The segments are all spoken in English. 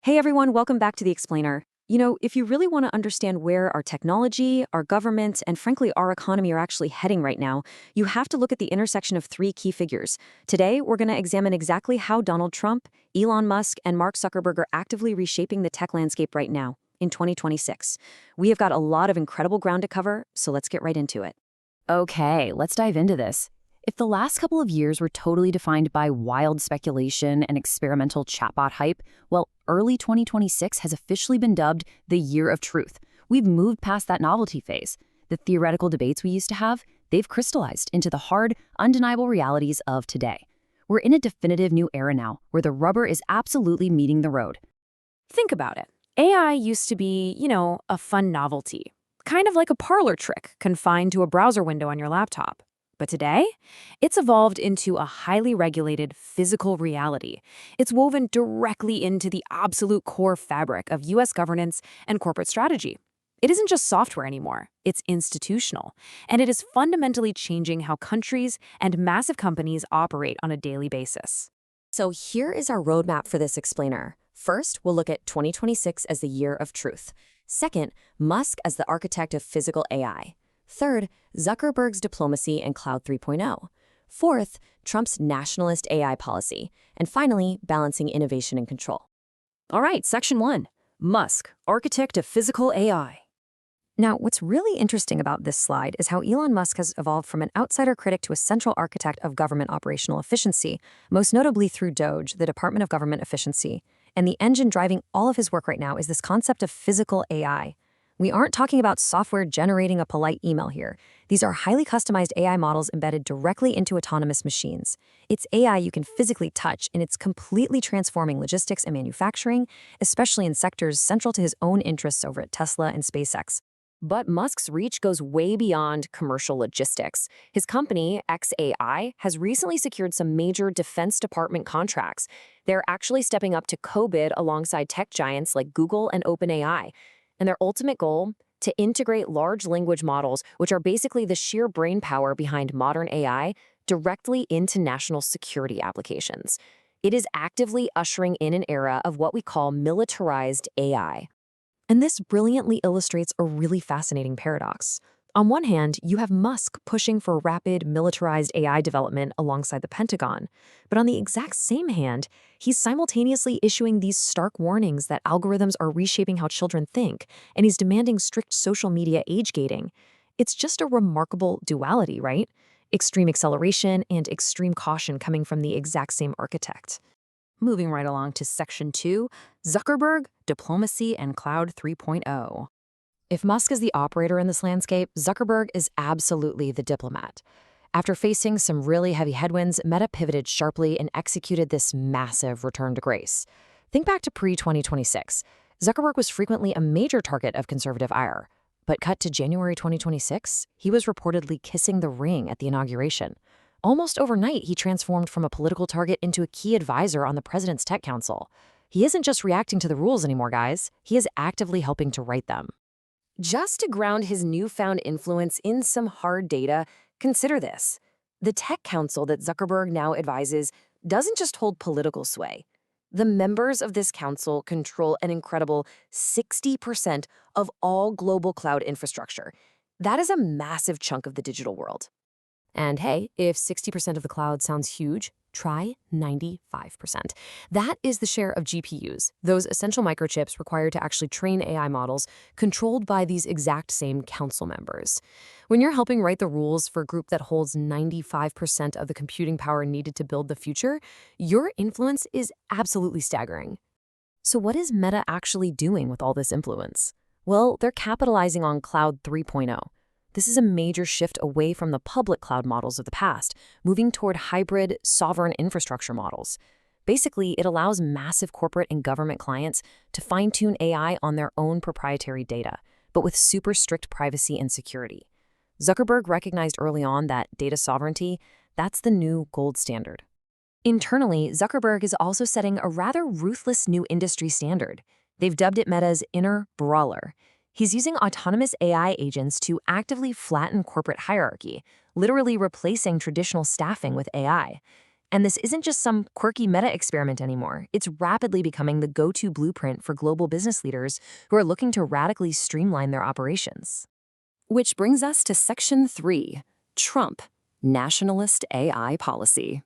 Hey everyone, welcome back to The Explainer. If you really want to understand where our technology, our government, and frankly our economy are actually heading right now, you have to look at the intersection of three key figures. Today, we're going to examine exactly how Donald Trump, Elon Musk, and Mark Zuckerberg are actively reshaping the tech landscape right now, in 2026. We have got a lot of incredible ground to cover, so let's get right into it. Okay, let's dive into this. If the last couple of years were totally defined by wild speculation and experimental chatbot hype, well, early 2026 has officially been dubbed the year of truth. We've moved past that novelty phase. The theoretical debates we used to have, they've crystallized into the hard, undeniable realities of today. We're in a definitive new era now, where the rubber is absolutely meeting the road. Think about it. AI used to be, a fun novelty, kind of like a parlor trick confined to a browser window on your laptop. But today, it's evolved into a highly regulated physical reality. It's woven directly into the absolute core fabric of U.S. governance and corporate strategy. It isn't just software anymore, it's institutional, and it is fundamentally changing how countries and massive companies operate on a daily basis. So here is our roadmap for this explainer. First, we'll look at 2026 as the year of truth. Second, Musk as the architect of physical AI. Third, Zuckerberg's diplomacy and Cloud 3.0. Fourth, Trump's nationalist AI policy. And finally, balancing innovation and control. All right, Section 1. Musk, architect of physical AI. Now, what's really interesting about this slide is how Elon Musk has evolved from an outsider critic to a central architect of government operational efficiency, most notably through DOGE, the Department of Government Efficiency. And the engine driving all of his work right now is this concept of physical AI. We aren't talking about software generating a polite email here. These are highly customized AI models embedded directly into autonomous machines. It's AI you can physically touch, and it's completely transforming logistics and manufacturing, especially in sectors central to his own interests over at Tesla and SpaceX. But Musk's reach goes way beyond commercial logistics. His company, xAI, has recently secured some major Defense Department contracts. They're actually stepping up to co-bid alongside tech giants like Google and OpenAI. And their ultimate goal? To integrate large language models, which are basically the sheer brainpower behind modern AI, directly into national security applications. It is actively ushering in an era of what we call militarized AI. And this brilliantly illustrates a really fascinating paradox. On one hand, you have Musk pushing for rapid militarized AI development alongside the Pentagon. But on the exact same hand, he's simultaneously issuing these stark warnings that algorithms are reshaping how children think, and he's demanding strict social media age gating. It's just a remarkable duality, right? Extreme acceleration and extreme caution coming from the exact same architect. Moving right along to Section 2, Zuckerberg, diplomacy and Cloud 3.0. If Musk is the operator in this landscape, Zuckerberg is absolutely the diplomat. After facing some really heavy headwinds, Meta pivoted sharply and executed this massive return to grace. Think back to pre-2026. Zuckerberg was frequently a major target of conservative ire. But cut to January 2026, he was reportedly kissing the ring at the inauguration. Almost overnight, he transformed from a political target into a key advisor on the president's tech council. He isn't just reacting to the rules anymore, guys. He is actively helping to write them. Just to ground his newfound influence in some hard data, consider this. The tech council that Zuckerberg now advises doesn't just hold political sway. The members of this council control an incredible 60% of all global cloud infrastructure. That is a massive chunk of the digital world. And hey, if 60% of the cloud sounds huge, try 95%. That is the share of GPUs, those essential microchips required to actually train AI models, controlled by these exact same council members. When you're helping write the rules for a group that holds 95% of the computing power needed to build the future, your influence is absolutely staggering. So what is Meta actually doing with all this influence? Well, they're capitalizing on Cloud 3.0. This is a major shift away from the public cloud models of the past, moving toward hybrid, sovereign infrastructure models. Basically, it allows massive corporate and government clients to fine-tune AI on their own proprietary data, but with super strict privacy and security. Zuckerberg recognized early on that data sovereignty, that's the new gold standard. Internally, Zuckerberg is also setting a rather ruthless new industry standard. They've dubbed it Meta's inner brawler. He's using autonomous AI agents to actively flatten corporate hierarchy, literally replacing traditional staffing with AI. And this isn't just some quirky meta experiment anymore. It's rapidly becoming the go-to blueprint for global business leaders who are looking to radically streamline their operations. Which brings us to Section 3, Trump, Nationalist AI Policy.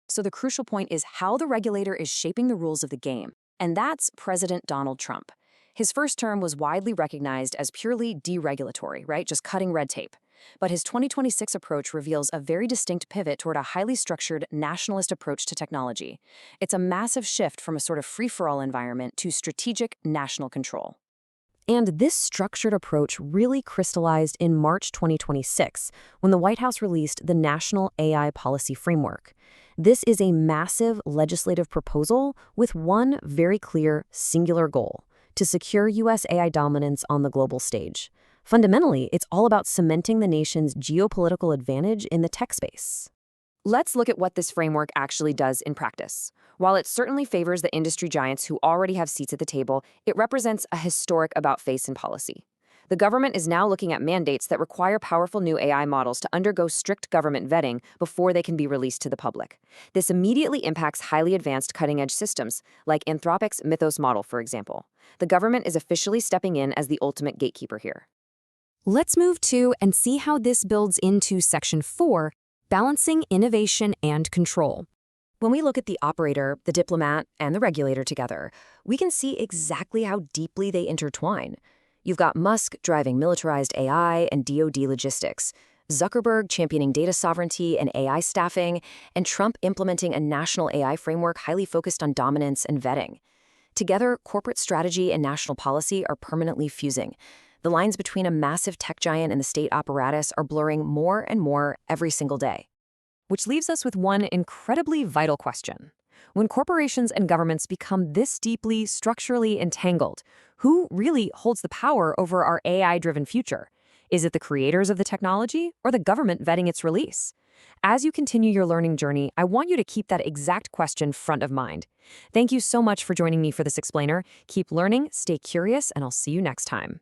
So the crucial point is how the regulator is shaping the rules of the game, and that's President Donald Trump. His first term was widely recognized as purely deregulatory, right? Just cutting red tape. But his 2026 approach reveals a very distinct pivot toward a highly structured nationalist approach to technology. It's a massive shift from a sort of free-for-all environment to strategic national control. And this structured approach really crystallized in March 2026, when the White House released the National AI Policy Framework. This is a massive legislative proposal with one very clear, singular goal: to secure U.S. AI dominance on the global stage. Fundamentally, it's all about cementing the nation's geopolitical advantage in the tech space. Let's look at what this framework actually does in practice. While it certainly favors the industry giants who already have seats at the table, it represents a historic about-face in policy. The government is now looking at mandates that require powerful new AI models to undergo strict government vetting before they can be released to the public. This immediately impacts highly advanced cutting-edge systems, like Anthropic's Mythos model, for example. The government is officially stepping in as the ultimate gatekeeper here. Let's move to and see how this builds into Section 4, Balancing Innovation and Control. When we look at the operator, the diplomat, and the regulator together, we can see exactly how deeply they intertwine. You've got Musk driving militarized AI and DoD logistics, Zuckerberg championing data sovereignty and AI staffing, and Trump implementing a national AI framework highly focused on dominance and vetting. Together, corporate strategy and national policy are permanently fusing. The lines between a massive tech giant and the state apparatus are blurring more and more every single day. Which leaves us with one incredibly vital question. When corporations and governments become this deeply structurally entangled, who really holds the power over our AI-driven future? Is it the creators of the technology or the government vetting its release? As you continue your learning journey, I want you to keep that exact question front of mind. Thank you so much for joining me for this explainer. Keep learning, stay curious, and I'll see you next time.